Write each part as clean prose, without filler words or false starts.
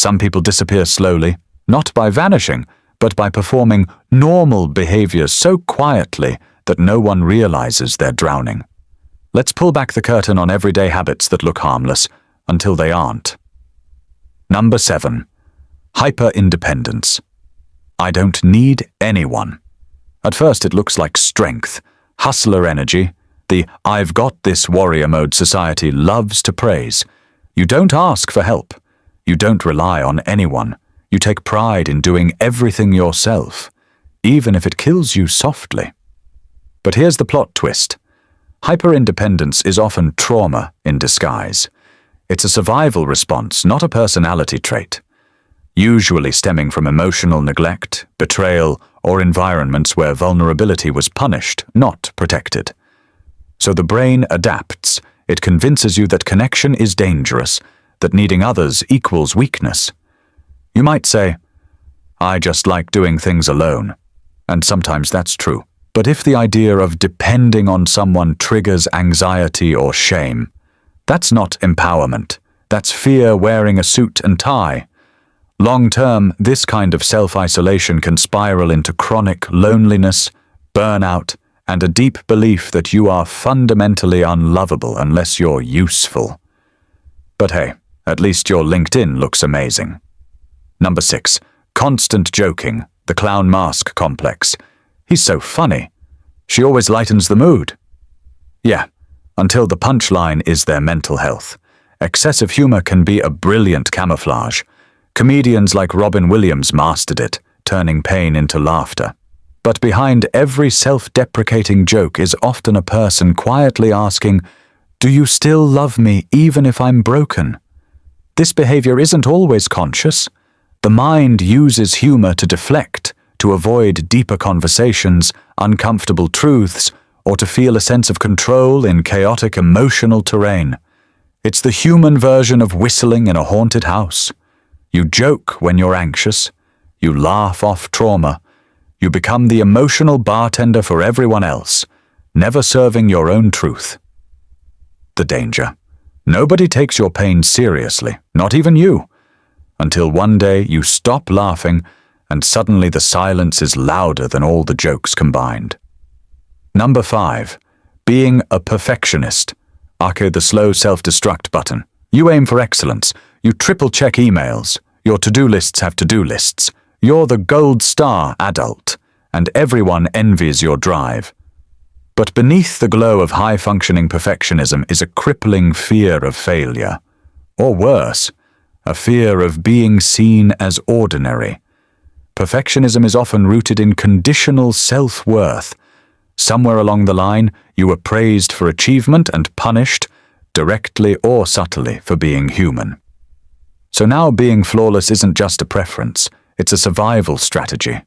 Some people disappear slowly, not by vanishing, but by performing normal behaviors so quietly that no one realizes they're drowning. Let's pull back the curtain on everyday habits that look harmless until they aren't. Number 7. Hyper-independence. I don't need anyone. At first it looks like strength, hustler energy, the I've got this warrior mode society loves to praise. You don't ask for help. You don't rely on anyone. You take pride in doing everything yourself, even if it kills you softly. But here's the plot twist. Hyper-independence is often trauma in disguise. It's a survival response, not a personality trait, usually stemming from emotional neglect, betrayal, or environments where vulnerability was punished, not protected. So the brain adapts. It convinces you that connection is dangerous, that needing others equals weakness. You might say, I just like doing things alone. And sometimes that's true. But if the idea of depending on someone triggers anxiety or shame, that's not empowerment. That's fear wearing a suit and tie. Long-term, this kind of self-isolation can spiral into chronic loneliness, burnout, and a deep belief that you are fundamentally unlovable unless you're useful. But hey, at least your LinkedIn looks amazing. Number 6. Constant joking, the clown mask complex. He's so funny. She always lightens the mood. Yeah, until the punchline is their mental health. Excessive humor can be a brilliant camouflage. Comedians like Robin Williams mastered it, turning pain into laughter. But behind every self-deprecating joke is often a person quietly asking, do you still love me even if I'm broken? This behavior isn't always conscious. The mind uses humor to deflect, to avoid deeper conversations, uncomfortable truths, or to feel a sense of control in chaotic emotional terrain. It's the human version of whistling in a haunted house. You joke when you're anxious. You laugh off trauma. You become the emotional bartender for everyone else, never serving your own truth. The danger. Nobody takes your pain seriously, not even you, until one day you stop laughing and suddenly the silence is louder than all the jokes combined. Number 5. Being a perfectionist. Okay, the slow self-destruct button. You aim for excellence. You triple-check emails. Your to-do lists have to-do lists. You're the gold star adult, and everyone envies your drive. But beneath the glow of high-functioning perfectionism is a crippling fear of failure. Or worse, a fear of being seen as ordinary. Perfectionism is often rooted in conditional self-worth. Somewhere along the line, you were praised for achievement and punished, directly or subtly, for being human. So now being flawless isn't just a preference, it's a survival strategy.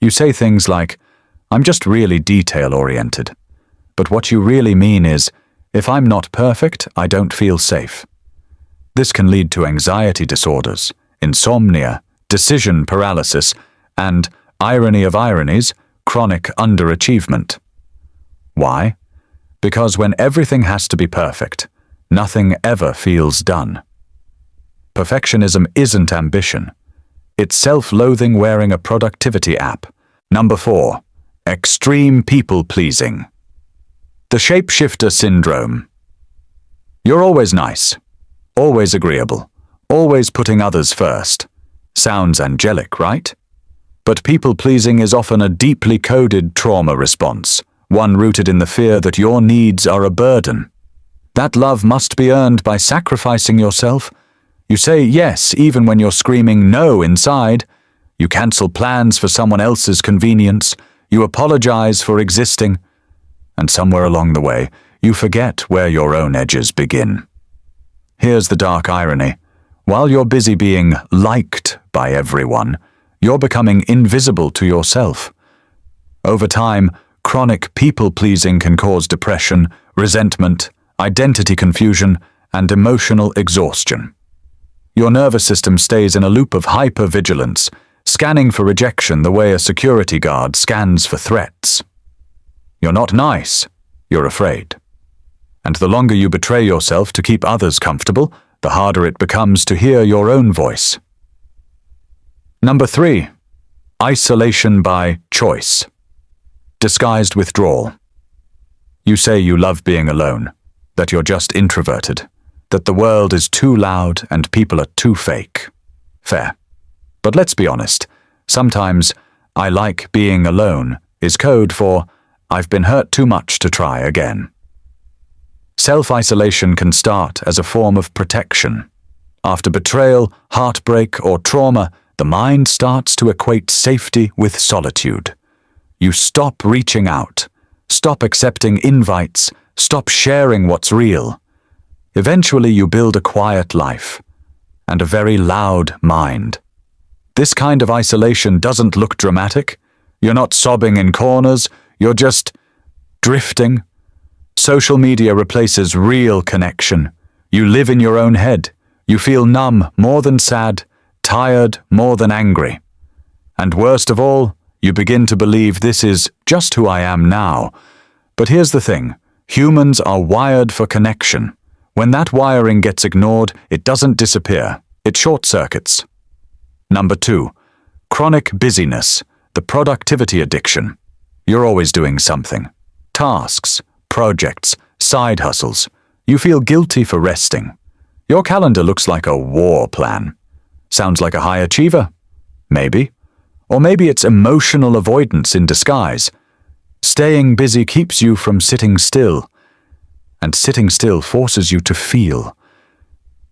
You say things like, I'm just really detail-oriented. But what you really mean is, if I'm not perfect, I don't feel safe. This can lead to anxiety disorders, insomnia, decision paralysis, and, irony of ironies, chronic underachievement. Why? Because when everything has to be perfect, nothing ever feels done. Perfectionism isn't ambition. It's self-loathing wearing a productivity app. Number 4. Extreme people-pleasing. The shapeshifter syndrome. You're always nice, always agreeable, always putting others first. Sounds angelic, right? But people-pleasing is often a deeply coded trauma response, one rooted in the fear that your needs are a burden. That love must be earned by sacrificing yourself. You say yes even when you're screaming no inside. You cancel plans for someone else's convenience. You apologize for existing. And somewhere along the way, you forget where your own edges begin. Here's the dark irony. While you're busy being liked by everyone, you're becoming invisible to yourself. Over time, chronic people-pleasing can cause depression, resentment, identity confusion, and emotional exhaustion. Your nervous system stays in a loop of hypervigilance, scanning for rejection the way a security guard scans for threats. You're not nice, you're afraid. And the longer you betray yourself to keep others comfortable, the harder it becomes to hear your own voice. Number 3. Isolation by choice. Disguised withdrawal. You say you love being alone, that you're just introverted, that the world is too loud and people are too fake. Fair. But let's be honest, sometimes "I like being alone" is code for "I've been hurt too much to try again." Self-isolation can start as a form of protection. After betrayal, heartbreak, or trauma, the mind starts to equate safety with solitude. You stop reaching out, stop accepting invites, stop sharing what's real. Eventually you build a quiet life and a very loud mind. This kind of isolation doesn't look dramatic. You're not sobbing in corners, you're just drifting. Social media replaces real connection. You live in your own head. You feel numb more than sad, tired more than angry. And worst of all, you begin to believe this is just who I am now. But here's the thing, humans are wired for connection. When that wiring gets ignored, it doesn't disappear, it short-circuits. Number 2, chronic busyness, the productivity addiction. You're always doing something. Tasks, projects, side hustles. You feel guilty for resting. Your calendar looks like a war plan. Sounds like a high achiever? Maybe. Or maybe it's emotional avoidance in disguise. Staying busy keeps you from sitting still, and sitting still forces you to feel.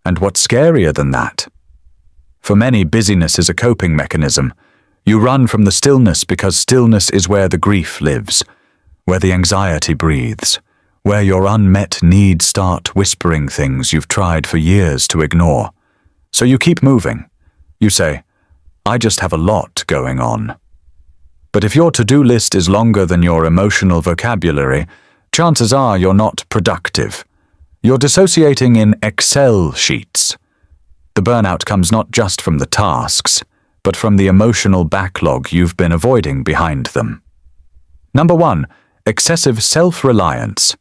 And what's scarier than that? For many, busyness is a coping mechanism. You run from the stillness because stillness is where the grief lives, where the anxiety breathes, where your unmet needs start whispering things you've tried for years to ignore. So you keep moving. You say, "I just have a lot going on." But if your to-do list is longer than your emotional vocabulary, chances are you're not productive. You're dissociating in Excel sheets. The burnout comes not just from the tasks, but from the emotional backlog you've been avoiding behind them. Number 1, excessive self-reliance,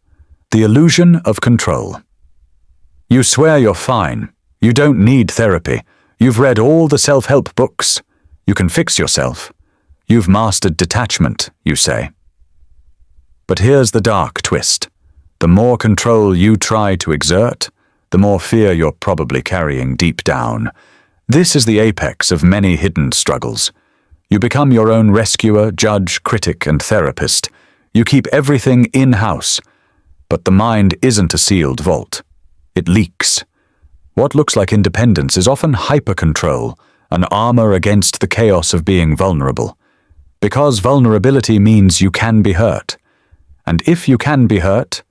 the illusion of control. You swear you're fine. You don't need therapy. You've read all the self-help books. You can fix yourself. You've mastered detachment, you say. But here's the dark twist. The more control you try to exert, the more fear you're probably carrying deep down. This is the apex of many hidden struggles. You become your own rescuer, judge, critic, and therapist. You keep everything in-house. But the mind isn't a sealed vault. It leaks. What looks like independence is often hyper-control, an armor against the chaos of being vulnerable. Because vulnerability means you can be hurt. And if you can be hurt,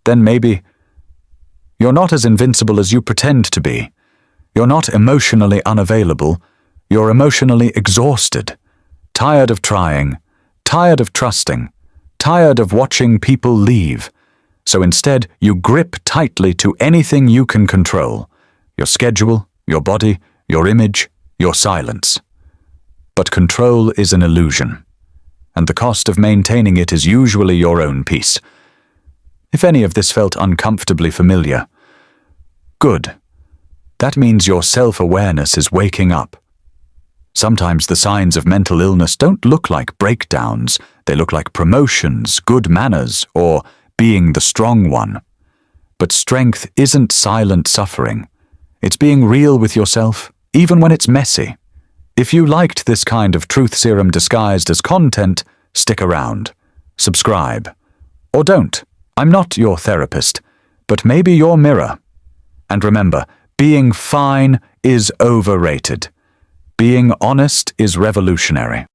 then maybe you're not as invincible as you pretend to be. You're not emotionally unavailable. You're emotionally exhausted. Tired of trying. Tired of trusting. Tired of watching people leave. So instead, you grip tightly to anything you can control. Your schedule, your body, your image, your silence. But control is an illusion. And the cost of maintaining it is usually your own peace. If any of this felt uncomfortably familiar, good. That means your self-awareness is waking up. Sometimes the signs of mental illness don't look like breakdowns. They look like promotions, good manners, or being the strong one. But strength isn't silent suffering. It's being real with yourself, even when it's messy. If you liked this kind of truth serum disguised as content, stick around. Subscribe. Or don't. I'm not your therapist, but maybe your mirror. And remember, being fine is overrated. Being honest is revolutionary.